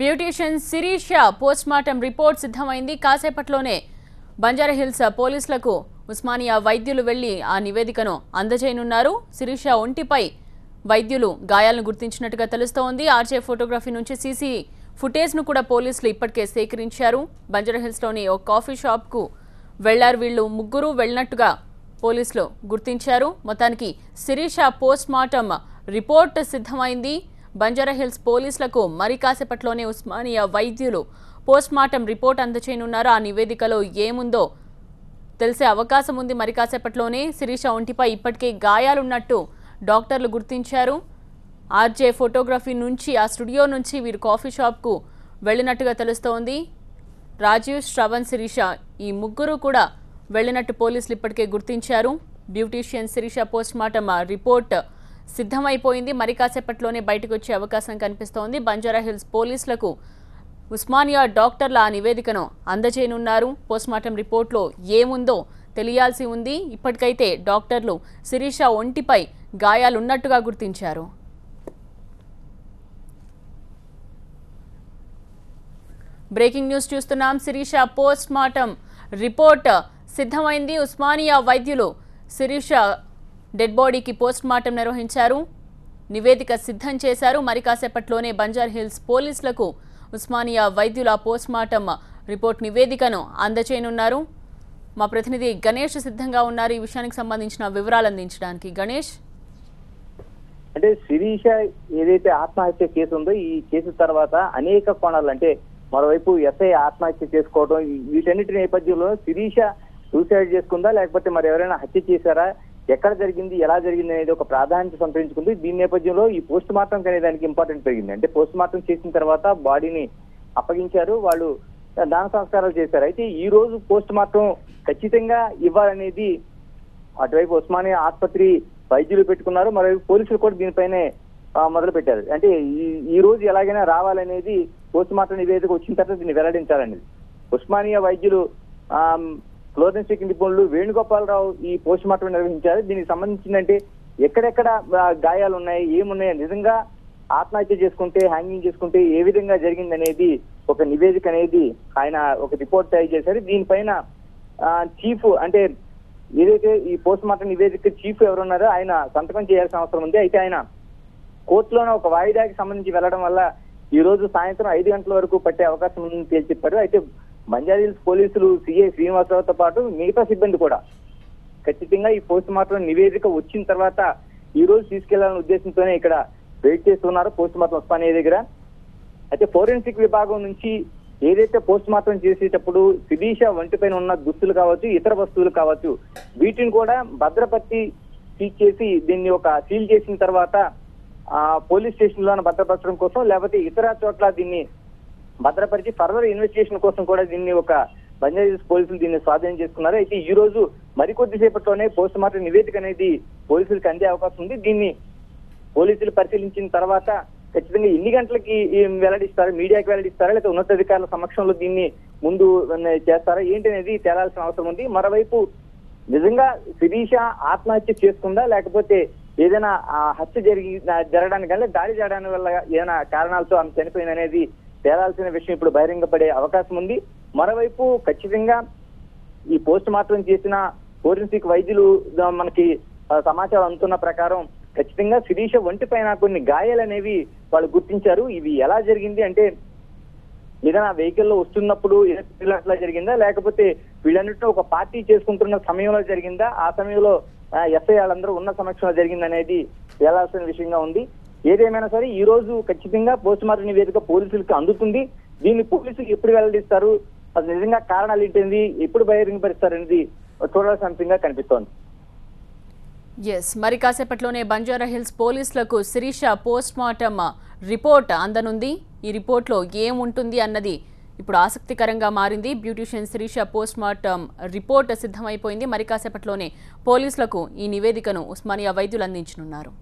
Beautician Sirisha postmortem report సిద్ధమైంది. కాసేపట్లోనే బంజారాహిల్స్ పోలీసులకు ఉస్మానియా వైద్యులు వెళ్లి ఆ నివేదికను అందజేయనున్నారు. శిరీష ఒంటిపై వైద్యులు గాయాలను గుర్తించినట్టుగా తెలుస్తోంది. ఆర్జే ఫోటోగ్రఫీ నుంచి సీసీ ఫుటేజ్ను కూడా పోలీసులు ఇప్పటికే సేకరించారు. బంజారాహిల్స్లోని ఓ కాఫీ షాప్కు వెళ్లారు. వీళ్లు ముగ్గురు వెళ్లినట్టుగా పోలీసులు గుర్తించారు. మొత్తానికి శిరీష పోస్ట్మార్టం రిపోర్ట్ సిద్ధమైంది. బంజారాహిల్స్ పోలీసులకు మరి కాసేపట్లోనే ఉస్మానియా వైద్యులు పోస్ట్మార్టం రిపోర్ట్ అందజేయనున్నారు. ఆ నివేదికలో ఏముందో తెలిసే అవకాశం ఉంది. మరి కాసేపట్లోనే శిరీష ఒంటిపై ఇప్పటికే గాయాలున్నట్టు డాక్టర్లు గుర్తించారు. ఆర్జే ఫోటోగ్రఫీ నుంచి ఆ స్టూడియో నుంచి వీరు కాఫీ షాప్కు వెళ్లినట్టుగా తెలుస్తోంది. రాజీవ్, శ్రవణ్, శిరీష ఈ ముగ్గురు కూడా వెళ్లినట్టు పోలీసులు ఇప్పటికే గుర్తించారు. బ్యూటీషియన్ శిరీష పోస్ట్మార్టం రిపోర్ట్ సిద్ధమైపోయింది. మరి కాసేపట్లోనే బయటకు వచ్చే అవకాశం కనిపిస్తోంది. బంజారాహిల్స్ పోలీసులకు ఉస్మానియా డాక్టర్ల ఆ నివేదికను అందజేయనున్నారు. పోస్ట్మార్టం రిపోర్ట్లో ఏముందో తెలియాల్సి ఉంది. ఇప్పటికైతే డాక్టర్లు శిరీష ఒంటిపై గాయాలున్నట్టుగా గుర్తించారు. బ్రేకింగ్ న్యూస్ చూస్తున్నాం. శిరీష పోస్ట్మార్టం రిపోర్ట్ సిద్ధమైంది. ఉస్మానియా వైద్యులు శిరీష డెడ్ బాడీకి పోస్ట్మార్టం నిర్వహించారు. నివేదిక సిద్ధం చేశారు. మరి కాసేపట్లోనే బంజారాహిల్స్ పోలీసులకు ఉస్మానియా వైద్యుల పోస్ట్మార్టం రిపోర్ట్ నివేదికను అందజేయనున్నారు. మా ప్రతినిధి గణేష్ సిద్ధంగా ఉన్నారు ఈ విషయానికి సంబంధించిన వివరాలు అందించడానికి. గణేష్, అంటే శిరీష ఏదైతే ఆత్మహత్య కేసు ఉందో ఈ కేసు తర్వాత అనేక కోణాలు, అంటే మరోవైపు ఎస్ఐ ఆత్మహత్య చేసుకోవడం, వీటన్నిటి నేపథ్యంలో శిరీష సూసైడ్ చేసుకుందా లేకపోతే మరి ఎవరైనా హత్య చేశారా, ఎక్కడ జరిగింది, ఎలా జరిగింది అనేది ఒక ప్రాధాన్యత సంతరించుకుంది. దీని నేపథ్యంలో ఈ పోస్ట్ మార్టం అనే దానికి ఇంపార్టెంట్ పెరిగింది. అంటే పోస్ట్ మార్టం చేసిన తర్వాత బాడీని అప్పగించారు, వాళ్ళు దాన సంస్కారాలు చేశారు. అయితే ఈ రోజు పోస్ట్ మార్టం ఖచ్చితంగా ఇవ్వాలనేది అటువైపు ఉస్మానియా ఆసుపత్రి వైద్యులు పెట్టుకున్నారు, మరోవైపు పోలీసులు కూడా దీనిపైనే మొదలు పెట్టారు. అంటే ఈ రోజు ఎలాగైనా రావాలనేది పోస్ట్ మార్టం నివేదిక వచ్చిన తర్వాత దీన్ని వెల్లడించాలనేది. ఉస్మానియా వైద్యులు ఫ్లోరెన్సిక్ నిపుణులు వేణుగోపాలరావు ఈ పోస్ట్ మార్టం నిర్వహించారు. దీనికి సంబంధించిందంటే ఎక్కడెక్కడ గాయాలు ఉన్నాయి, ఏమున్నాయి, నిజంగా ఆత్మహత్య చేసుకుంటే, హ్యాంగింగ్ చేసుకుంటే ఏ విధంగా జరిగింది అనేది ఒక నివేదిక అనేది ఆయన ఒక రిపోర్ట్ తయారు చేశారు. దీనిపైన చీఫ్, అంటే ఏదైతే ఈ పోస్ట్ మార్టం నివేదిక చీఫ్ ఎవరున్నారో ఆయన సంతకం చేయాల్సిన అవసరం ఉంది. అయితే ఆయన కోర్టులోనే ఒక వాయిదాకి సంబంధించి వెళ్లడం వల్ల ఈ రోజు సాయంత్రం 5 గంటల వరకు పట్టే అవకాశం ఉందని తేల్చి చెప్పారు. అయితే బంజారాహిల్స్ పోలీసులు సిఐ శ్రీనివాసరావుతో పాటు మిగతా సిబ్బంది కూడా ఖచ్చితంగా ఈ పోస్ట్ మార్టం నివేదిక వచ్చిన తర్వాత ఈ రోజు తీసుకెళ్లాలనే ఉద్దేశంతోనే ఇక్కడ వెయిట్ చేస్తున్నారు పోస్ట్ మార్టం ఉస్మానియా దగ్గర. అయితే ఫోరెన్సిక్ విభాగం నుంచి ఏదైతే పోస్ట్ మార్టం చేసేటప్పుడు శిరీష ఒంటిపైన ఉన్న దుస్తులు కావచ్చు, ఇతర వస్తువులు కావచ్చు, వీటిని కూడా భద్రపరిచి సీజ్ చేసి దీన్ని ఒక సీల్ చేసిన తర్వాత పోలీస్ స్టేషన్ లో భద్రపరచడం కోసం, లేకపోతే ఇతర చోట్ల దీన్ని భద్రపరిచి ఫర్దర్ ఇన్వెస్టిగేషన్ కోసం కూడా దీన్ని ఒక బంజారాహిల్స్ పోలీసులు దీన్ని స్వాధీనం చేసుకున్నారు. అయితే ఈ రోజు మరికొద్ది సేపట్లోనే పోస్ట్ మార్టం నివేదిక అనేది పోలీసులకు అందే అవకాశం ఉంది. దీన్ని పోలీసులు పరిశీలించిన తర్వాత ఖచ్చితంగా ఎన్ని గంటలకి వెల్లడిస్తారా, మీడియాకి వెల్లడిస్తారా, లేకపోతే ఉన్నతాధికారుల సమక్షంలో దీన్ని ముందు చేస్తారా ఏంటి అనేది తేలాల్సిన అవసరం ఉంది. మరోవైపు నిజంగా శిరీష ఆత్మహత్య చేసుకుందా లేకపోతే ఏదైనా హత్య జరగడానికి కానీ దాడి చేయడానికి వల్ల ఏదైనా కారణాలతో ఆమె చనిపోయింది అనేది తేలాల్సిన విషయం ఇప్పుడు బహిరంగపడే అవకాశం ఉంది. మరోవైపు ఖచ్చితంగా ఈ పోస్ట్ మార్టం చేసిన ఫోరెన్సిక్ వైద్యులు మనకి సమాచారం అందుతున్న ప్రకారం ఖచ్చితంగా శిరీష ఒంటిపైన కొన్ని గాయాలు అనేవి వాళ్ళు గుర్తించారు. ఇవి ఎలా జరిగింది అంటే ఏదైనా వెహికల్లో వస్తున్నప్పుడు అట్లా జరిగిందా లేకపోతే వీళ్ళన్నింటిలో ఒక పార్టీ చేసుకుంటున్న సమయంలో జరిగిందా, ఆ సమయంలో ఎస్ఐ వాళ్ళందరూ ఉన్న సమక్షంలో జరిగిందనేది తేలాల్సిన విషయంగా ఉంది. ఏదేమైనా సరే ఈ రోజు ఖచ్చితంగా పోస్ట్ మార్టం నివేదిక పోలీసులకు అందుతుంది. దీన్ని పోలీసులు ఎప్పుడు వెల్లడిస్తారు, అది నిజంగా కారణాలు ఏంటి, ఎప్పుడు బహిరంగపరుస్తారు అనేది చూడాల్సిన అంశంగా కనిపిస్తోంది. మరి కాసేపట్లోనే బంజారాహిల్స్ పోలీసులకు శిరీష పోస్ట్మార్టం రిపోర్ట్ అందనుంది. ఈ రిపోర్ట్లో ఏముంటుంది అన్నది ఇప్పుడు ఆసక్తికరంగా మారింది. బ్యూటీషియన్ శిరీష పోస్ట్మార్టం రిపోర్ట్ సిద్ధమైపోయింది. మరి కాసేపట్లోనే పోలీసులకు ఈ నివేదికను ఉస్మానియా వైద్యులు అందించనున్నారు.